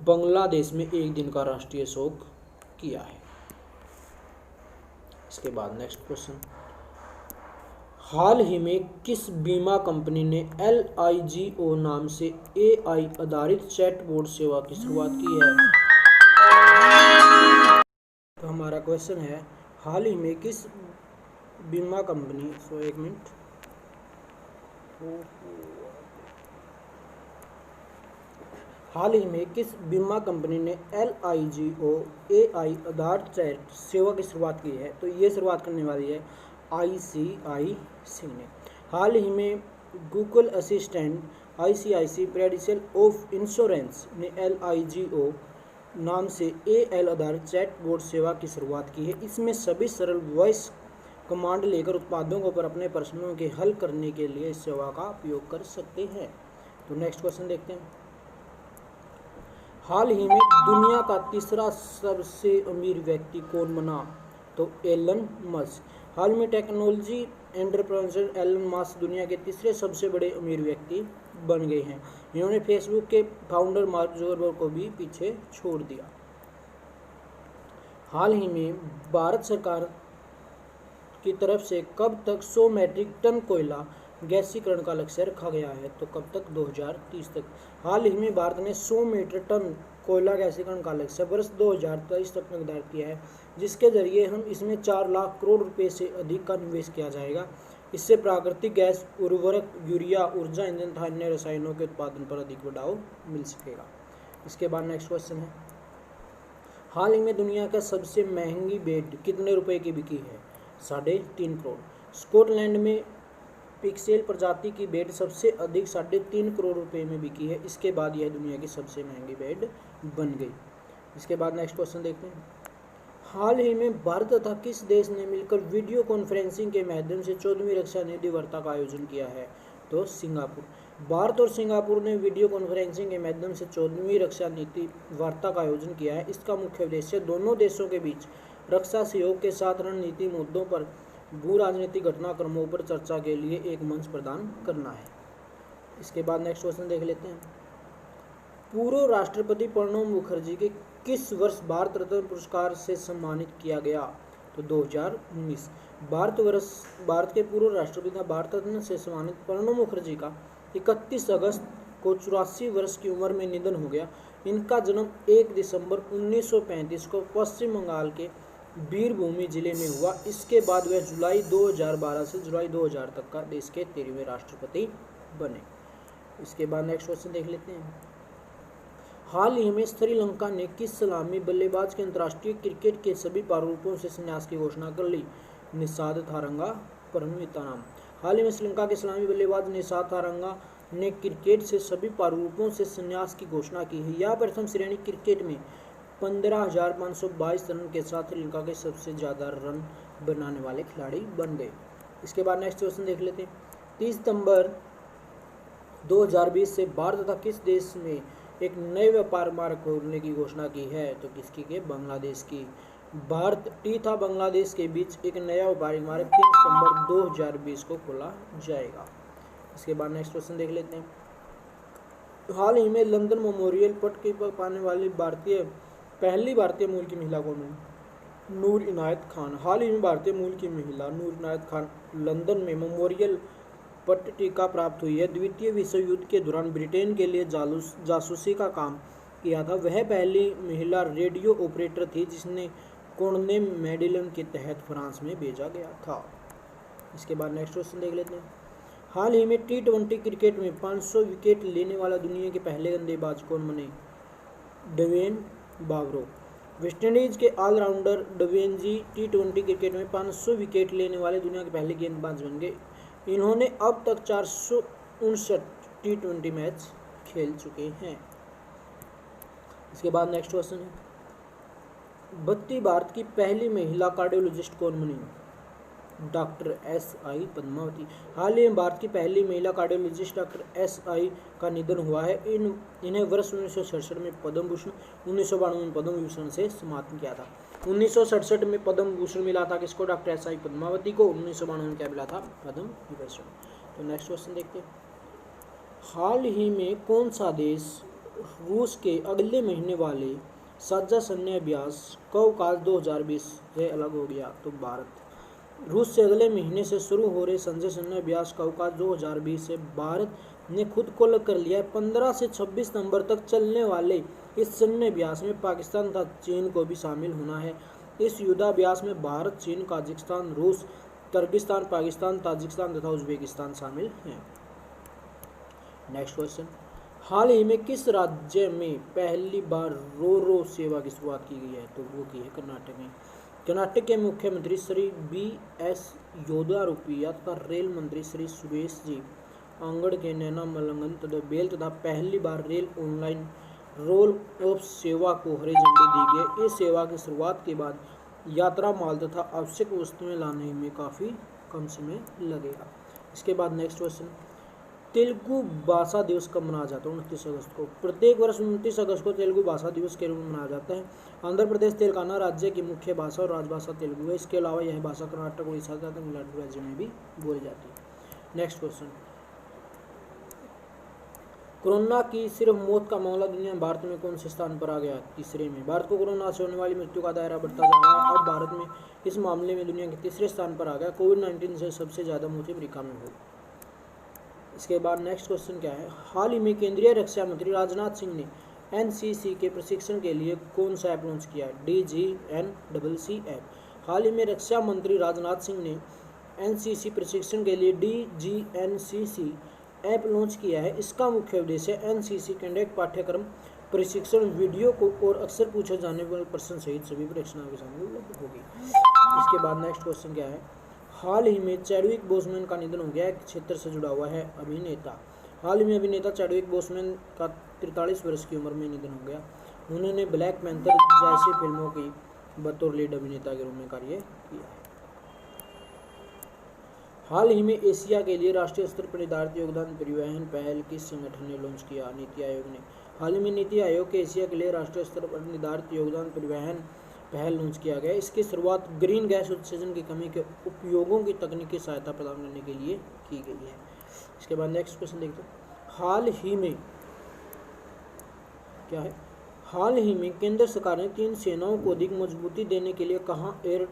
बांग्लादेश में एक दिन का राष्ट्रीय शोक किया है। इसके बाद नेक्स्ट क्वेश्चन, हाल ही में किस बीमा कंपनी ने LIGO नाम से AI आधारित चैटबॉट सेवा की शुरुआत की है? तो हमारा क्वेश्चन है, हाल ही में किस बीमा कंपनी, एक मिनट, हाल ही में किस बीमा कंपनी ने LIGO AI आधारित चैट सेवा की शुरुआत की है? तो ये शुरुआत करने वाली है ICICI ने। हाल ही में Google assistant ICICI Prudential of insurance ने LIGO नाम से AI आधारित चैटबॉट सेवा की शुरुआत की है। इसमें सभी सरल वॉइस कमांड लेकर उत्पादों पर अपने प्रश्नों के हल करने के लिए इस सेवा का उपयोग कर सकते हैं। तो नेक्स्ट क्वेश्चन देखते हैं, हाल ही में दुनिया का तीसरा सबसे अमीर व्यक्ति कौन बना? तो एलन मस्क। हाल में टेक्नोलॉजी एंटरप्रेन्योर एलन मस्क दुनिया के तीसरे सबसे बड़े अमीर व्यक्ति बन गए हैं। इन्होंने फेसबुक के फाउंडर मार्क जुकरबर्ग को भी पीछे छोड़ दिया। हाल ही में भारत सरकार की तरफ से कब तक 100 मीट्रिक टन कोयला गैसीकरण का लक्ष्य रखा गया है? तो कब तक? 2030 तक। हाल ही में भारत ने 100 मीट्रिक टन कोयला गैसीकरण का लक्ष्य वर्ष 2023 तक निर्धारित किया है, जिसके जरिए हम इसमें 4 लाख करोड़ रुपए से अधिक का निवेश किया जाएगा। इससे प्राकृतिक गैस, उर्वरक, यूरिया, ऊर्जा इंजन तथा अन्य रसायनों के उत्पादन पर अधिक बढ़ावा मिल सकेगा। इसके बाद नेक्स्ट क्वेश्चन है, हाल ही में दुनिया का सबसे महंगी बेड कितने रुपए की बिकी है? 3.5 करोड़। स्कॉटलैंड में पिक्सेल प्रजाति की बेड सबसे अधिक 3.5 करोड़ रुपए में बिकी है। इसके बाद यह दुनिया की सबसे महंगी बेड बन गई। इसके बाद नेक्स्ट क्वेश्चन देखते हैं, हाल ही में भारत तथा किस देश ने मिलकर वीडियो कॉन्फ्रेंसिंग के माध्यम से 14वीं रक्षा नीति वार्ता का आयोजन किया है? तो सिंगापुर। भारत और सिंगापुर ने वीडियो कॉन्फ्रेंसिंग के माध्यम से 14वीं रक्षा नीति वार्ता का आयोजन किया है। इसका मुख्य उद्देश्य दोनों देशों के बीच रक्षा सहयोग के साथ रणनीति मुद्दों पर, भू राजनीतिक घटनाक्रमों पर चर्चा के लिए एक मंच प्रदान करना है। इसके बाद नेक्स्ट क्वेश्चन देख लेते हैं, पूर्व राष्ट्रपति प्रणब मुखर्जी के किस वर्ष भारत रत्न पुरस्कार से सम्मानित किया गया? तो 2019। भारत के पूर्व राष्ट्रपति भारत रत्न से सम्मानित प्रणब मुखर्जी का 31 अगस्त को 84 वर्ष की उम्र में निधन हो गया। इनका जन्म 1 दिसंबर 1935 को पश्चिम बंगाल के बीरभूमि जिले में हुआ। इसके बाद वह जुलाई 2012 से जुलाई 2000 तक का देश के 13वें राष्ट्रपति बने। इसके बाद नेक्स्ट क्वेश्चन देख लेते हैं, हाल ही में श्रीलंका ने किस सलामी बल्लेबाज के अंतर्राष्ट्रीय क्रिकेट के सभी प्रारूपों से संन्यास की घोषणा कर ली? निषाद थारंगा परमितानाम। हाल ही में श्रीलंका के सलामी बल्लेबाज निषाद थारंगा ने क्रिकेट से सभी प्रारूपों से संन्यास की घोषणा की है। यह प्रथम श्रेणी क्रिकेट में 15,522 रन के साथ श्रीलंका के सबसे ज़्यादा रन बनाने वाले खिलाड़ी बन गए। इसके बाद नेक्स्ट क्वेश्चन देख लेते हैं, 30 सितंबर 2020 से भारत तथा किस देश में एक नए व्यापार मार्ग खोलने की घोषणा की है? तो किसकी के? बांग्लादेश की। भारत तथा बांग्लादेश के बीच एक नया व्यापारिक मार्ग 3 सितंबर 2020 को खोला जाएगा। इसके बाद नेक्स्ट क्वेश्चन देख लेते हैं, हाल ही में लंदन मेमोरियल पदक पाने वाली पहली भारतीय मूल की महिला कौन है? नूर इनायत खान। हाल ही में भारतीय मूल की महिला नूर इनायत खान लंदन में मेमोरियल पदक प्राप्त हुई है। द्वितीय विश्व युद्ध के दौरान ब्रिटेन के लिए जासूसी का काम किया था। वह पहली महिला रेडियो ऑपरेटर थी जिसने कोर्ने मेडल के तहत फ्रांस में भेजा गया था। इसके बाद नेक्स्ट क्वेश्चन देख लेते हैं। हाल ही में T20 क्रिकेट में 500 विकेट लेने वाला दुनिया के पहले गेंदबाज कौन बने? डेवेन ब्रावो। वेस्टइंडीज के ऑलराउंडर डेवेन जी T20 क्रिकेट में 500 विकेट लेने वाले दुनिया के पहले गेंदबाज बन गए। इन्होंने अब तक 459 T20 मैच खेल चुके हैं। इसके बाद नेक्स्ट क्वेश्चन है, भारत की पहली महिला कार्डियोलॉजिस्ट कौन बनी? Doctor SI Padmavati. हाल ही में भारत की पहली महिला कार्डियोलॉजिस्ट डॉक्टर SI का निधन हुआ है। इन्हें वर्ष 1967 में पद्म भूषण, 1992 में पद्म विभूषण से सम्मानित किया था। 1967 में पद्म भूषण मिला था किसको? डॉक्टर SI पद्मावती को। 1992 में क्या मिला था? पद्म विभूषण। तो नेक्स्ट क्वेश्चन देखते हैं। हाल ही में कौन सा देश रूस के अगले महीने वाले साझा सैन्य अभ्यास कौकास 2020 से अलग हो गया? तो भारत। रूस से अगले महीने से शुरू हो रहे संजय सैन्य अभ्यास कौकास 2020 से भारत ने खुद को अलग कर लिया है। 15 से 26 नवंबर तक चलने वाले इस सैन्य अभ्यास में पाकिस्तान तथा चीन को भी शामिल होना है। इस युद्धाभ्यास में भारत, चीन, काजाकिस्तान, रूस, किर्गिस्तान, पाकिस्तान, ताजिकिस्तान तथा उज्बेकिस्तान शामिल हैं। नेक्स्ट क्वेश्चन, हाल ही में किस राज्य में पहली बार रो सेवा की शुरुआत की गई है? तो वो की है कर्नाटक में। कर्नाटक के मुख्यमंत्री श्री BS येदियुरप्पा तथा रेल मंत्री श्री सुरेश जी अंगड़ के नैना मलंगन तथा बेल तथा पहली बार रेल ऑनलाइन रोल ऑफ सेवा को हरी झंडी दी गई। इस सेवा की शुरुआत के बाद यात्रा माल तथा आवश्यक वस्तुएं लाने में काफ़ी कम समय लगेगा। इसके बाद नेक्स्ट क्वेश्चन, तेलुगु भाषा दिवस कब मनाया जाता है? 29 अगस्त को। प्रत्येक वर्ष 29 अगस्त को तेलुगु भाषा दिवस के रूप में मनाया जाता है। आंध्र प्रदेश तेलंगाना राज्य की मुख्य भाषा और राजभाषा तेलुगु है। इसके अलावा यह भाषा कर्नाटक, उड़ीसा तथा तमिलनाडु राज्य में भी बोली जाती है। नेक्स्ट क्वेश्चन, कोरोना की सिर्फ मौत का मामला दुनिया में भारत में कौन से स्थान पर आ गया? तीसरे में। भारत को कोरोना से होने वाली मृत्यु का दायरा बढ़ता जा रहा है। अब भारत में इस मामले में दुनिया के तीसरे स्थान पर आ गया। कोविड-19 से सबसे ज़्यादा मौतें अमेरिका में हुई। इसके बाद नेक्स्ट क्वेश्चन क्या है, हाल ही में केंद्रीय रक्षा मंत्री राजनाथ सिंह ने NCC के प्रशिक्षण के लिए कौन सा ऐप लॉन्च किया? DGNCC app. हाल ही में रक्षा मंत्री राजनाथ सिंह ने NCC प्रशिक्षण के लिए DGNCC ऐप लॉन्च किया है। इसका मुख्य उद्देश्य NCC कैडेट पाठ्यक्रम, प्रशिक्षण वीडियो को और अक्सर पूछे जाने वाले प्रश्न सहित सभी परीक्षाओं के सामने उपलब्ध होगी। इसके बाद नेक्स्ट क्वेश्चन क्या है, हाल ही में चैडविक बोसमैन का निधन हो गया है। क्षेत्र से जुड़ा हुआ है अभिनेता। हाल ही में अभिनेता चैडविक बोसमैन का 43 वर्ष की उम्र में निधन हो गया। उन्होंने ब्लैक पैंथर जैसी फिल्मों की बतौर लीड अभिनेता के रूप में कार्य किया है। हाल ही में एशिया के लिए राष्ट्रीय स्तर पर निर्धारित योगदान परिवहन पहल किस संगठन ने लॉन्च किया? नीति आयोग ने। हाल ही में नीति आयोग के एशिया के लिए राष्ट्रीय स्तर पर निर्धारित योगदान परिवहन पहल लॉन्च किया गया। इसकी शुरुआत ग्रीन गैस उत्सर्जन की कमी के उपयोगों की तकनीकी सहायता प्रदान करने के लिए की गई है। इसके बाद नेक्स्ट क्वेश्चन देखते हैं, हाल ही में क्या है, हाल ही में केंद्र सरकार ने 3 सेनाओं को अधिक मजबूती देने के लिए कहाँ एयर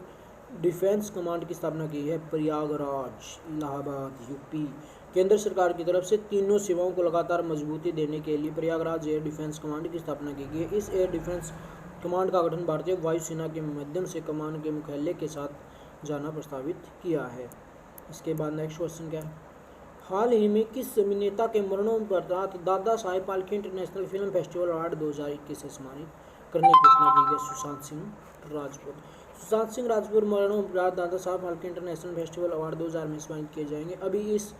डिफेंस कमांड की स्थापना की है? प्रयागराज, इलाहाबाद, यूपी। केंद्र सरकार की तरफ से तीनों सेवाओं को लगातार मजबूती देने के लिए प्रयागराज एयर डिफेंस कमांड की स्थापना की गई है। इस एयर डिफेंस कमांड का गठन भारतीय वायुसेना के माध्यम से कमान के मुख्यालय के साथ जाना प्रस्तावित किया है। इसके बाद नेक्स्ट क्वेश्चन क्या है, हाल ही में किस अभिनेता के मरणोपरांत Dada Saheb Phalke international film festival award 2021 से सम्मानित करने की घोषणा की गई? सुशांत सिंह राजपूत। सुशांत सिंह राजपूत मरणोपरांत Dada Saheb Phalke international festival award 2000 में सम्मानित किए जाएंगे। अभी इस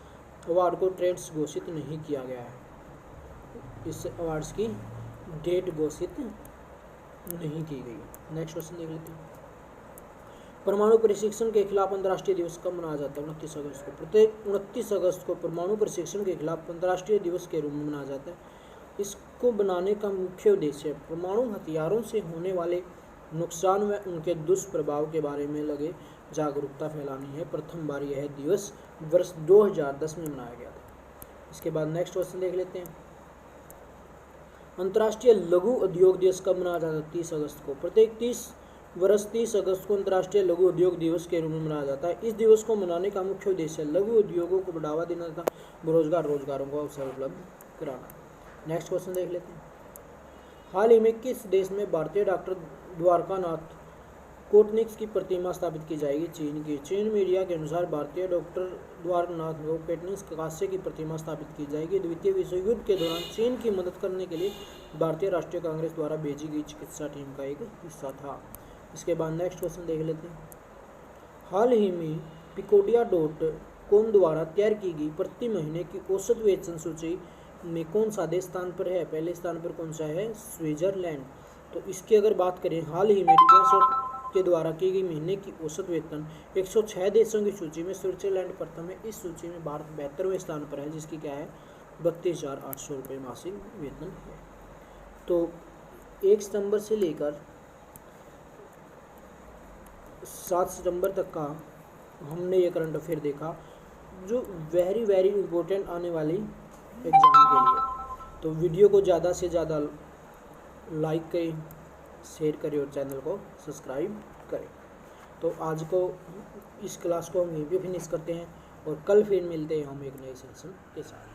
अवार्ड को ट्रेड्स घोषित नहीं किया गया है। इस अवार्ड्स की डेट घोषित नहीं की गई। नेक्स्ट क्वेश्चन देख लेते हैं, परमाणु प्रशिक्षण के खिलाफ अंतर्राष्ट्रीय दिवस कब मनाया जाता है? 29 अगस्त को। प्रत्येक 29 अगस्त को परमाणु प्रशिक्षण के खिलाफ अंतर्राष्ट्रीय दिवस के रूप में मनाया जाता है। इसको बनाने का मुख्य उद्देश्य परमाणु हथियारों से होने वाले नुकसान व उनके दुष्प्रभाव के बारे में लगे जागरूकता फैलानी है। प्रथम बार यह दिवस वर्ष 2010 में मनाया गया था। इसके बाद नेक्स्ट क्वेश्चन देख लेते हैं, अंतर्राष्ट्रीय लघु उद्योग दिवस कब मनाया जाता है? 30 अगस्त को। प्रत्येक 30 अगस्त को अंतर्राष्ट्रीय लघु उद्योग दिवस के रूप में मनाया जाता है। इस दिवस को मनाने का मुख्य उद्देश्य लघु उद्योगों को बढ़ावा देना तथा रोजगारों को अवसर उपलब्ध कराना। नेक्स्ट क्वेश्चन देख लेते हैं, हाल ही में किस देश में भारतीय डॉक्टर द्वारकानाथ कोटनिक्स की प्रतिमा स्थापित की जाएगी? चीन की। चीन मीडिया के अनुसार भारतीय डॉक्टर द्वारकानाथ कोटनिक्स कांस्य की प्रतिमा स्थापित की जाएगी। द्वितीय विश्व युद्ध के दौरान चीन की मदद करने के लिए भारतीय राष्ट्रीय कांग्रेस द्वारा भेजी गई चिकित्सा टीम का एक हिस्सा था। इसके बाद नेक्स्ट क्वेश्चन देख लेते हैं। हाल ही में Pecodia.com द्वारा तैयार की गई प्रति महीने की औसत वेतन सूची में कौन सा देश स्थान पर है? पहले स्थान पर कौन सा है? स्विट्जरलैंड। तो इसकी अगर बात करें, हाल ही में के द्वारा की गई महीने की औसत वेतन 106 देशों की सूची में स्विट्जरलैंड प्रथम है। इस सूची में भारत 72वें स्थान पर है, जिसकी क्या है? 32,800 रुपये मासिक वेतन है। तो 1 सितंबर से लेकर 7 सितंबर तक का हमने ये करंट अफेयर देखा, जो वेरी वेरी इम्पोर्टेंट आने वाली एग्ज़ाम के लिए। तो वीडियो को ज़्यादा से ज़्यादा लाइक करें, शेयर करें और चैनल को सब्सक्राइब करें। तो आज को इस क्लास को हम यहीं पे फिनिश करते हैं और कल फिर मिलते हैं हम एक नए सेशन के साथ।